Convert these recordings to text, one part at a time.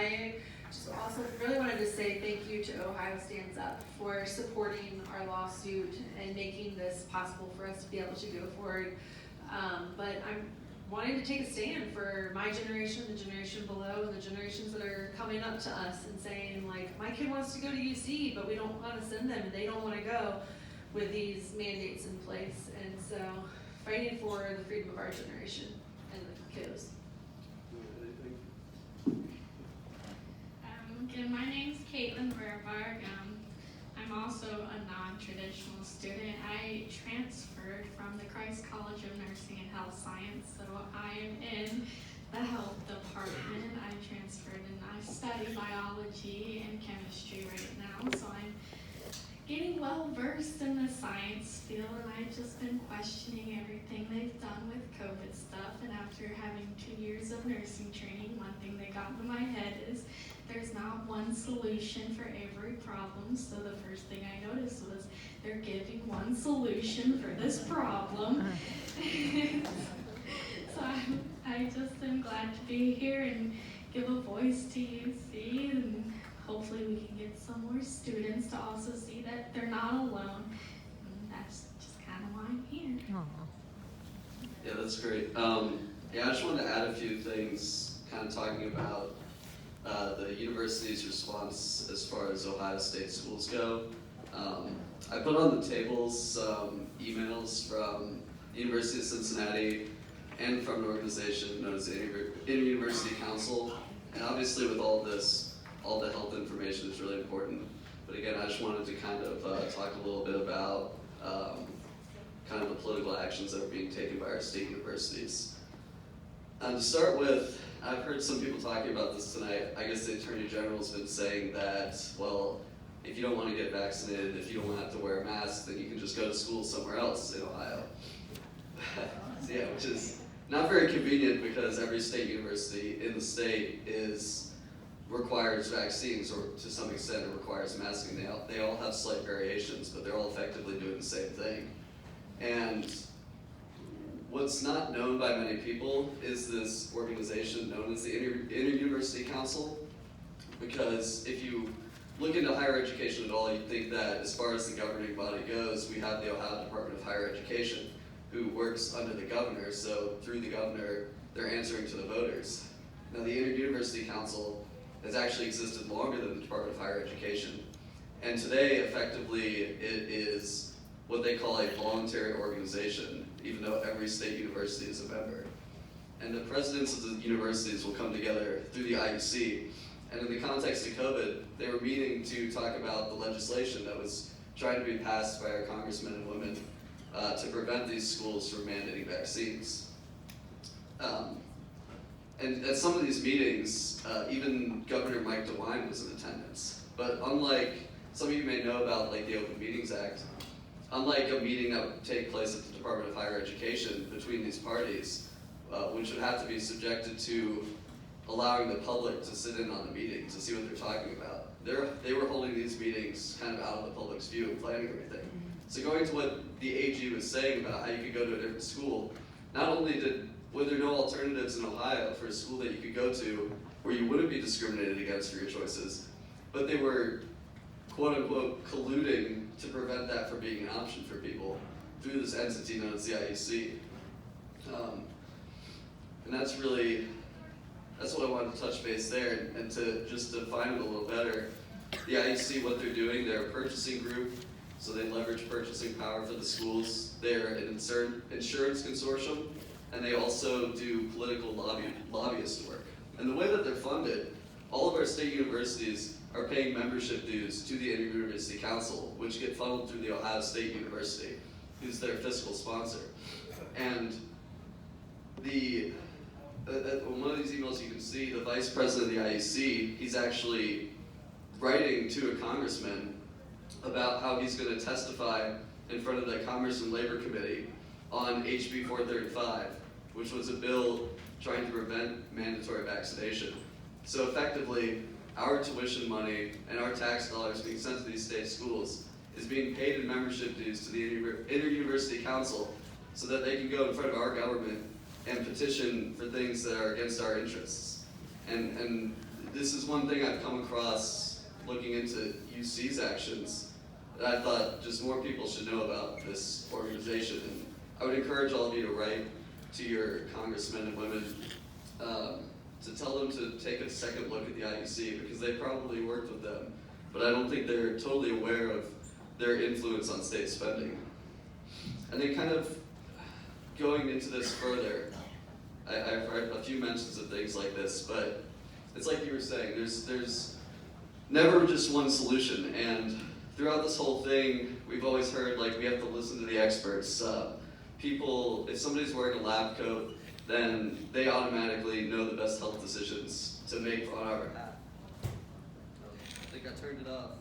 I just also really wanted to say thank you to Ohio Stands Up for supporting our lawsuit and making this possible for us to be able to go forward. But I'm wanting to take a stand for my generation, the generation below, and the generations that are coming up to us and saying, like, my kid wants to go to UC, but we don't want to send them, and they don't want to go with these mandates in place. And so fighting for the freedom of our generation and the kiddos. Again, my name's Caitlin Verbarg. I'm also a non-traditional student. I transferred from the Christ College of Nursing and Health Science, so I am in the health department. I transferred and I study biology and chemistry right now, so I'm getting well versed in the science field, and I've just been questioning everything they've done with COVID stuff. And after having 2 years of nursing training, one thing that got into my head is there's not one solution for every problem. So the first thing I noticed was they're giving one solution for this problem. So I just am glad to be here and give a voice to UC, and hopefully we can get some more students to also see that they're not alone. And that's just kind of why I'm here. Yeah, that's great. Yeah, I just wanted to add a few things, kind of talking about the university's response as far as Ohio State schools go. I put on the tables some emails from the University of Cincinnati and from an organization known as the Inter-University Council. And obviously with all this, all the health information is really important. But again, I just wanted to kind of talk a little bit about kind of the political actions that are being taken by our state universities. To start with, I've heard some people talking about this tonight. I guess the Attorney General's been saying that, well, if you don't want to get vaccinated, if you don't want to have to wear a mask, then you can just go to school somewhere else in Ohio. Yeah, which is not very convenient because every state university in the state requires vaccines, or to some extent it requires masking. They all have slight variations, but they're all effectively doing the same thing. And what's not known by many people is this organization known as the Inter-University Council, because if you look into higher education at all, you'd think that as far as the governing body goes, we have the Ohio Department of Higher Education, who works under the governor, so through the governor, they're answering to the voters. Now, the Inter-University Council has actually existed longer than the Department of Higher Education, and today, effectively, it is what they call a voluntary organization, even though every state university is a member. And the presidents of the universities will come together through the IUC, and in the context of COVID, they were meeting to talk about the legislation that was trying to be passed by our congressmen and women to prevent these schools from mandating vaccines. And at some of these meetings, even Governor Mike DeWine was in attendance. But unlike, some of you may know about like the Open Meetings Act, unlike a meeting that would take place at the Department of Higher Education between these parties, which would have to be subjected to allowing the public to sit in on the meeting to see what they're talking about. They were holding these meetings kind of out of the public's view and planning everything. So going to what the AG was saying about how you could go to a different school, not only were there no alternatives in Ohio for a school that you could go to where you wouldn't be discriminated against for your choices, but they were quote unquote colluding to prevent that from being an option for people through this entity known as the IUC. And that's what I wanted to touch base there, and to just define it a little better. The IUC, what they're doing, they're a purchasing group, so they leverage purchasing power for the schools. They're an insurance consortium, and they also do political lobbyist work. And the way that they're funded, all of our state universities are paying membership dues to the Inter-University Council, which get funneled through the Ohio State University, who's their fiscal sponsor. And on one of these emails you can see the vice president of the IUC, he's actually writing to a congressman about how he's going to testify in front of the Commerce and Labor Committee on HB 435, which was a bill trying to prevent mandatory vaccination. So effectively, our tuition money and our tax dollars being sent to these state schools is being paid in membership dues to the Inter-University Council so that they can go in front of our government and petition for things that are against our interests. And this is one thing I've come across looking into UC's actions that I thought just more people should know about this organization. And I would encourage all of you to write to your congressmen and women to tell them to take a second look at the IUC, because they probably worked with them, but I don't think they're totally aware of their influence on state spending. And then kind of going into this further, I've read a few mentions of things like this, but it's like you were saying, there's never just one solution, and throughout this whole thing, we've always heard like we have to listen to the experts. People, if somebody's wearing a lab coat, then they automatically know the best health decisions to make on our behalf. I think I turned it off.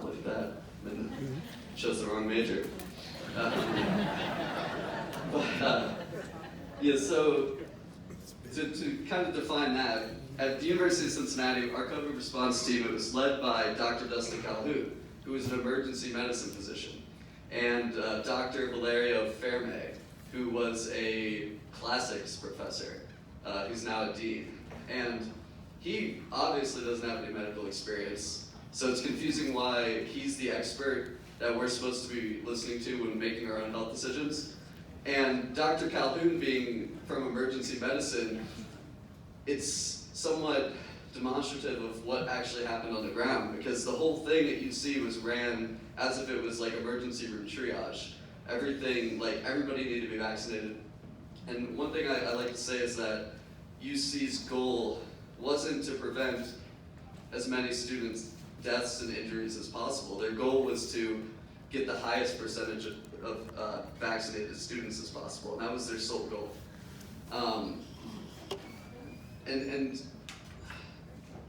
Look at that. Shows the wrong major. Yeah, so to kind of define that, at the University of Cincinnati, our COVID response team, it was led by Dr. Dustin Calhoun, who is an emergency medicine physician, and Dr. Valerio Ferme, who was a classics professor, who's now a dean. And he obviously doesn't have any medical experience, so it's confusing why he's the expert that we're supposed to be listening to when making our own health decisions. And Dr. Calhoun being from emergency medicine, it's somewhat demonstrative of what actually happened on the ground, because the whole thing at UC was ran as if it was like emergency room triage. Everything, like everybody needed to be vaccinated. And one thing I like to say is that UC's goal wasn't to prevent as many students' deaths and injuries as possible. Their goal was to get the highest percentage of vaccinated students as possible, and that was their sole goal. And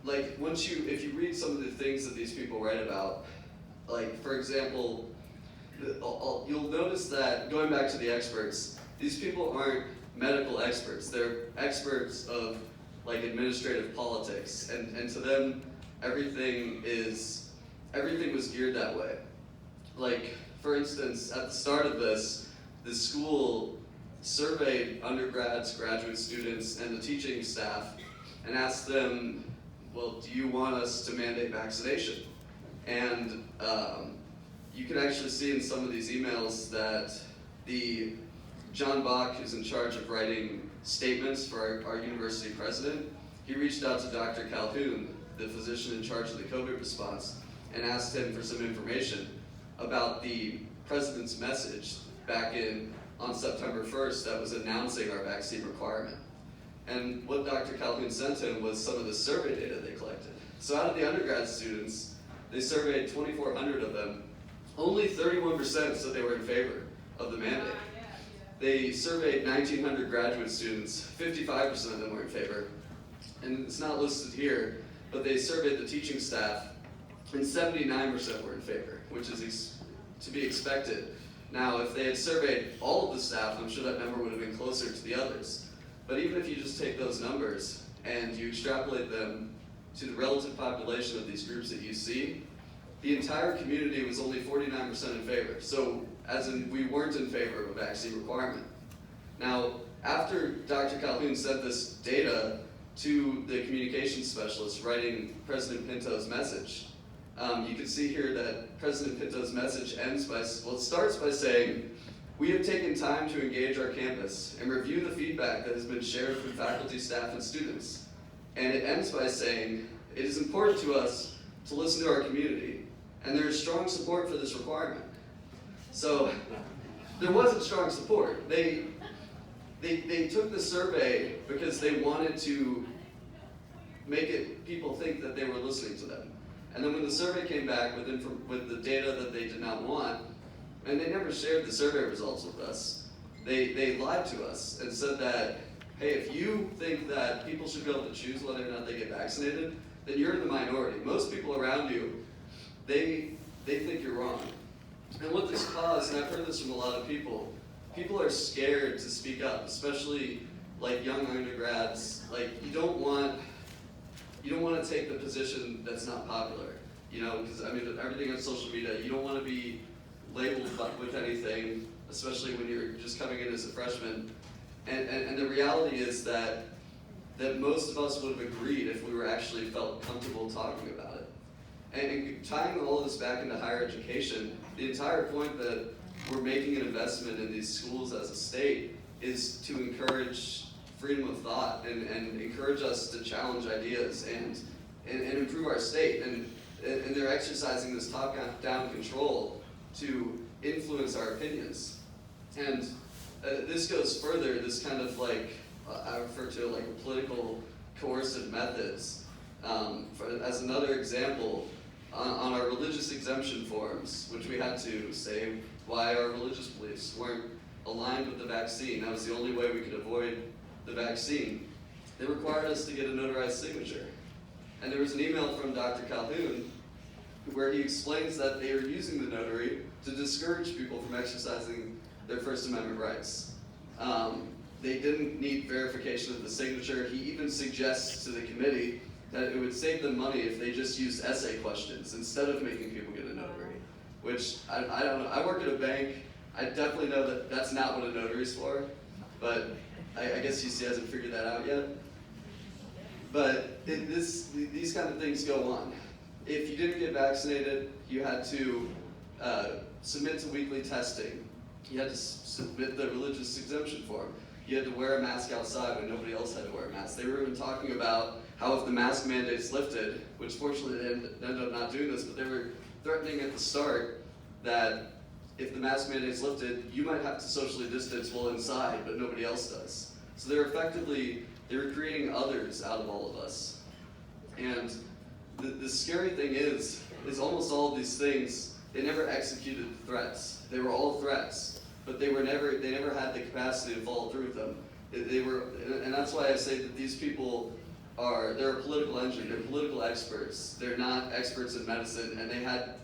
like if you read some of the things that these people write about, like for example, you'll notice that going back to the experts, these people aren't medical experts. They're experts of like administrative politics, and to them, everything was geared that way. Like, for instance, at the start of this, the school surveyed undergrads, graduate students, and the teaching staff and asked them, well, do you want us to mandate vaccination? And you can actually see in some of these emails that John Bach, who's in charge of writing statements for our university president, he reached out to Dr. Calhoun, the physician in charge of the COVID response, and asked him for some information about the president's message back on September 1st that was announcing our vaccine requirement. And what Dr. Calhoun sent him was some of the survey data they collected. So out of the undergrad students, they surveyed 2,400 of them. Only 31% said they were in favor of the mandate. They surveyed 1,900 graduate students, 55% of them were in favor. And it's not listed here, but they surveyed the teaching staff, and 79% were in favor, which is to be expected. Now, if they had surveyed all of the staff, I'm sure that number would have been closer to the others. But even if you just take those numbers and you extrapolate them to the relative population of these groups that you see, the entire community was only 49% in favor. So, as in, we weren't in favor of a vaccine requirement. Now, after Dr. Calhoun sent this data to the communications specialist writing President Pinto's message, you can see here that President Pinto's message starts by saying, we have taken time to engage our campus and review the feedback that has been shared from faculty, staff, and students. And it ends by saying, it is important to us to listen to our community, and there is strong support for this requirement. So there wasn't strong support. They took the survey because they wanted to make people think that they were listening to them. And then when the survey came back with the data that they did not want, and they never shared the survey results with us, they lied to us and said that, hey, if you think that people should be able to choose whether or not they get vaccinated, then you're in the minority. Most people around you, they think you're wrong. And what this caused, and I've heard this from a lot of people are scared to speak up, especially like young undergrads. Like, you don't want to take the position that's not popular, because I mean, everything on social media, you don't want to be labeled with anything, especially when you're just coming in as a freshman. And the reality is that most of us would have agreed if we were actually felt comfortable talking about it. And tying all of this back into higher education, the entire point that we're making an investment in these schools as a state is to encourage freedom of thought and encourage us to challenge ideas and improve our state. And they're exercising this top-down control to influence our opinions. And this goes further, this kind of like, I refer to it like political coercive methods. As another example, on our religious exemption forms, which we had to say why our religious beliefs weren't aligned with the vaccine, that was the only way we could avoid the vaccine, they required us to get a notarized signature. And there was an email from Dr. Calhoun where he explains that they are using the notary to discourage people from exercising their First Amendment rights. They didn't need verification of the signature. He even suggests to the committee that it would save them money if they just used essay questions instead of making people get a notary, which I don't know. I work at a bank. I definitely know that that's not what a notary is for, but I guess UC hasn't figured that out yet. But these kind of things go on. If you didn't get vaccinated, you had to submit to weekly testing. You had to submit the religious exemption form. You had to wear a mask outside when nobody else had to wear a mask. They were even talking about how if the mask mandate's lifted, which fortunately they ended up not doing this, but they were threatening at the start that if the mask mandate's lifted, you might have to socially distance while inside, but nobody else does. So they were creating others out of all of us. And the scary thing is almost all of these things, they never executed threats. They were all threats, but they never had the capacity to follow through with them. And that's why I say that these people they're a political engine, they're political experts. They're not experts in medicine, and they had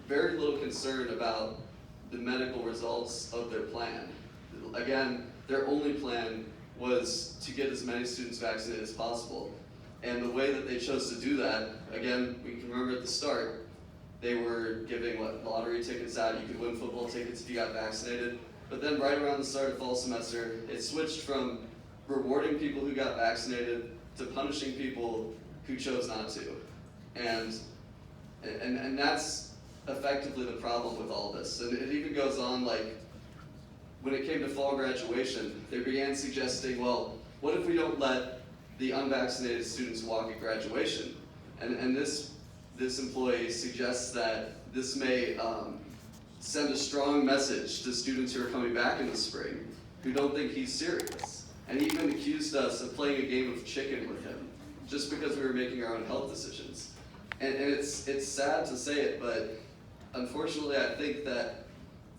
very little concern about the medical results of their plan. Again, their only plan was to get as many students vaccinated as possible. And the way that they chose to do that, again, we can remember at the start, they were giving lottery tickets out. You could win football tickets if you got vaccinated. But then right around the start of fall semester, it switched from rewarding people who got vaccinated to punishing people who chose not to. And that's effectively the problem with all this. And it even goes on, like, when it came to fall graduation, they began suggesting, well, what if we don't let the unvaccinated students walk at graduation? And this employee suggests that this may send a strong message to students who are coming back in the spring who don't think he's serious. And he even accused us of playing a game of chicken with him just because we were making our own health decisions. And it's sad to say it, but unfortunately I think that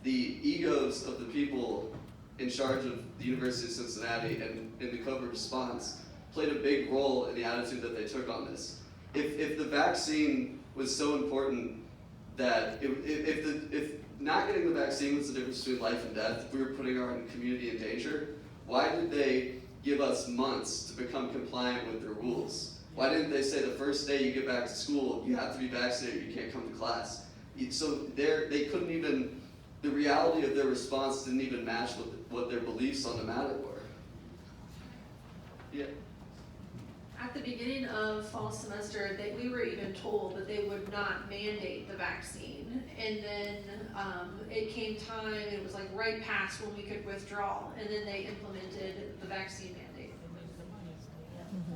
the egos of the people in charge of the University of Cincinnati and in the COVID response played a big role in the attitude that they took on this. If the vaccine was so important that if not getting the vaccine was the difference between life and death, if we were putting our own community in danger, why did they give us months to become compliant with their rules? Why didn't they say the first day you get back to school, you have to be vaccinated, you can't come to class? So they couldn't even, the reality of their response didn't even match what their beliefs on the matter were. Yeah. At the beginning of fall semester, we were even told that they would not mandate the vaccine. And then it came time, it was like right past when we could withdraw, and then they implemented the vaccine mandate.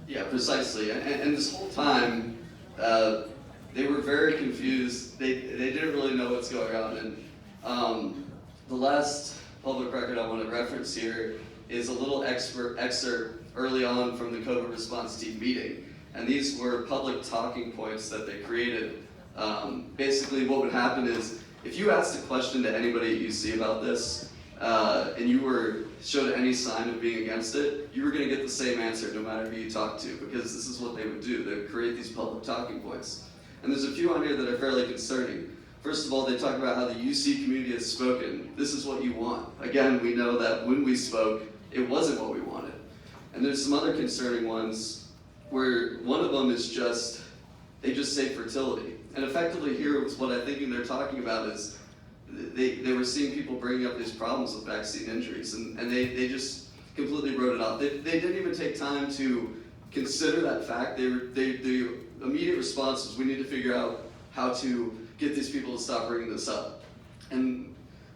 Yeah, precisely. And this whole time, they were very confused. They didn't really know what's going on. And the last public record I want to reference here is a little excerpt early on from the COVID response team meeting. And these were public talking points that they created. Basically what would happen is, if you asked a question to anybody at UC about this, and you showed any sign of being against it, you were going to get the same answer no matter who you talked to, because this is what they would do. They would create these public talking points. And there's a few on here that are fairly concerning. First of all, they talk about how the UC community has spoken. This is what you want. Again, we know that when we spoke, it wasn't what we wanted. And there's some other concerning ones where one of them is they just say fertility. And effectively here, what I think they're talking about is they were seeing people bringing up these problems with vaccine injuries, and they just completely wrote it off. They didn't even take time to consider that fact. The immediate response was, we need to figure out how to get these people to stop bringing this up. And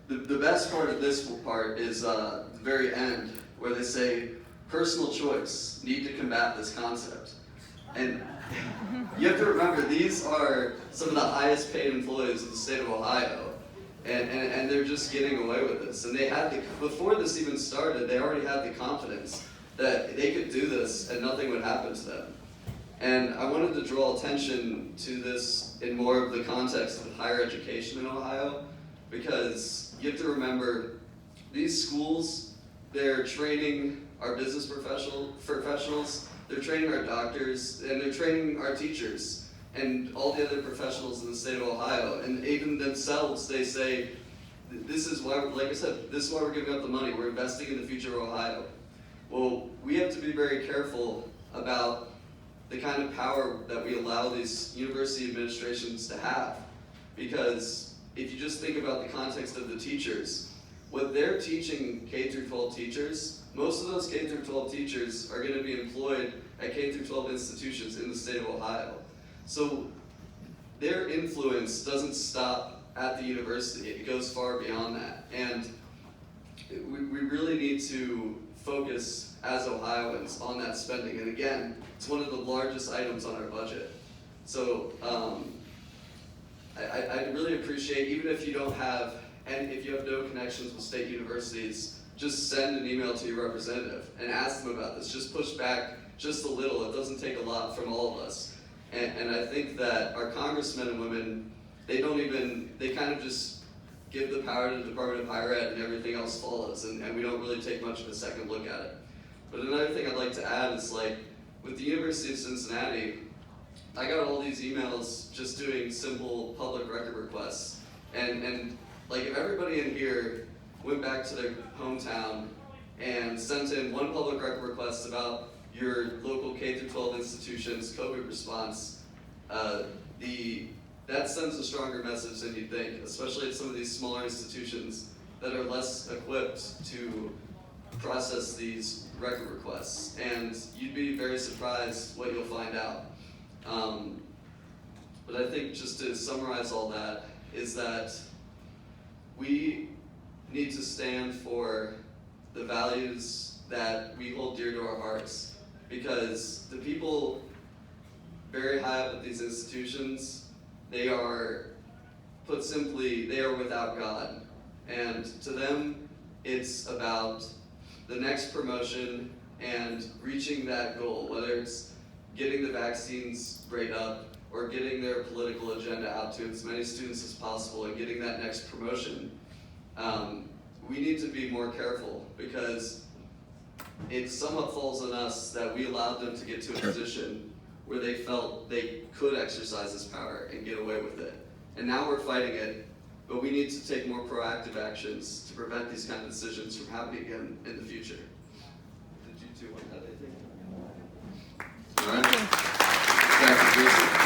the best part of this part is the very end, where they say, personal choice, need to combat this concept. And you have to remember, these are some of the highest paid employees in the state of Ohio, and they're just getting away with this. And they had before this even started, they already had the confidence that they could do this and nothing would happen to them. And I wanted to draw attention to this in more of the context of higher education in Ohio, because you have to remember, these schools, they're training our business professionals, they're training our doctors, and they're training our teachers, and all the other professionals in the state of Ohio. And even themselves, they say, this is why, like I said, this is why we're giving up the money. We're investing in the future of Ohio. Well, we have to be very careful about the kind of power that we allow these university administrations to have. Because if you just think about the context of the teachers, what they're teaching K through 12 teachers, most of those K through 12 teachers are going to be employed at K through 12 institutions in the state of Ohio. So their influence doesn't stop at the university, it goes far beyond that. And we really need to focus as Ohioans on that spending. And again, it's one of the largest items on our budget. So I really appreciate, even if you don't have, and if you have no connections with state universities, just send an email to your representative and ask them about this. Just push back just a little. It doesn't take a lot from all of us. And I think that our congressmen and women, they kind of just give the power to the Department of Higher Ed and everything else follows, and we don't really take much of a second look at it. But another thing I'd like to add is, like, with the University of Cincinnati, I got all these emails just doing simple public record requests. And like, if everybody in here went back to their hometown and sent in one public record request about your local K through 12 institution's COVID response, that sends a stronger message than you'd think, especially at some of these smaller institutions that are less equipped to process these record requests. And you'd be very surprised what you'll find out. But I think, just to summarize all that, is that we need to stand for the values that we hold dear to our hearts, because the people very high up at these institutions, they are, put simply, they are without God. And to them, it's about the next promotion and reaching that goal, whether it's getting the vaccines rate up or getting their political agenda out to as many students as possible and getting that next promotion. We need to be more careful, because it somewhat falls on us that we allowed them to get to a position where they felt they could exercise this power and get away with it. And now we're fighting it, but we need to take more proactive actions to prevent these kind of decisions from happening again in the future. Did you two want to add anything? All right. Thank you, Jason.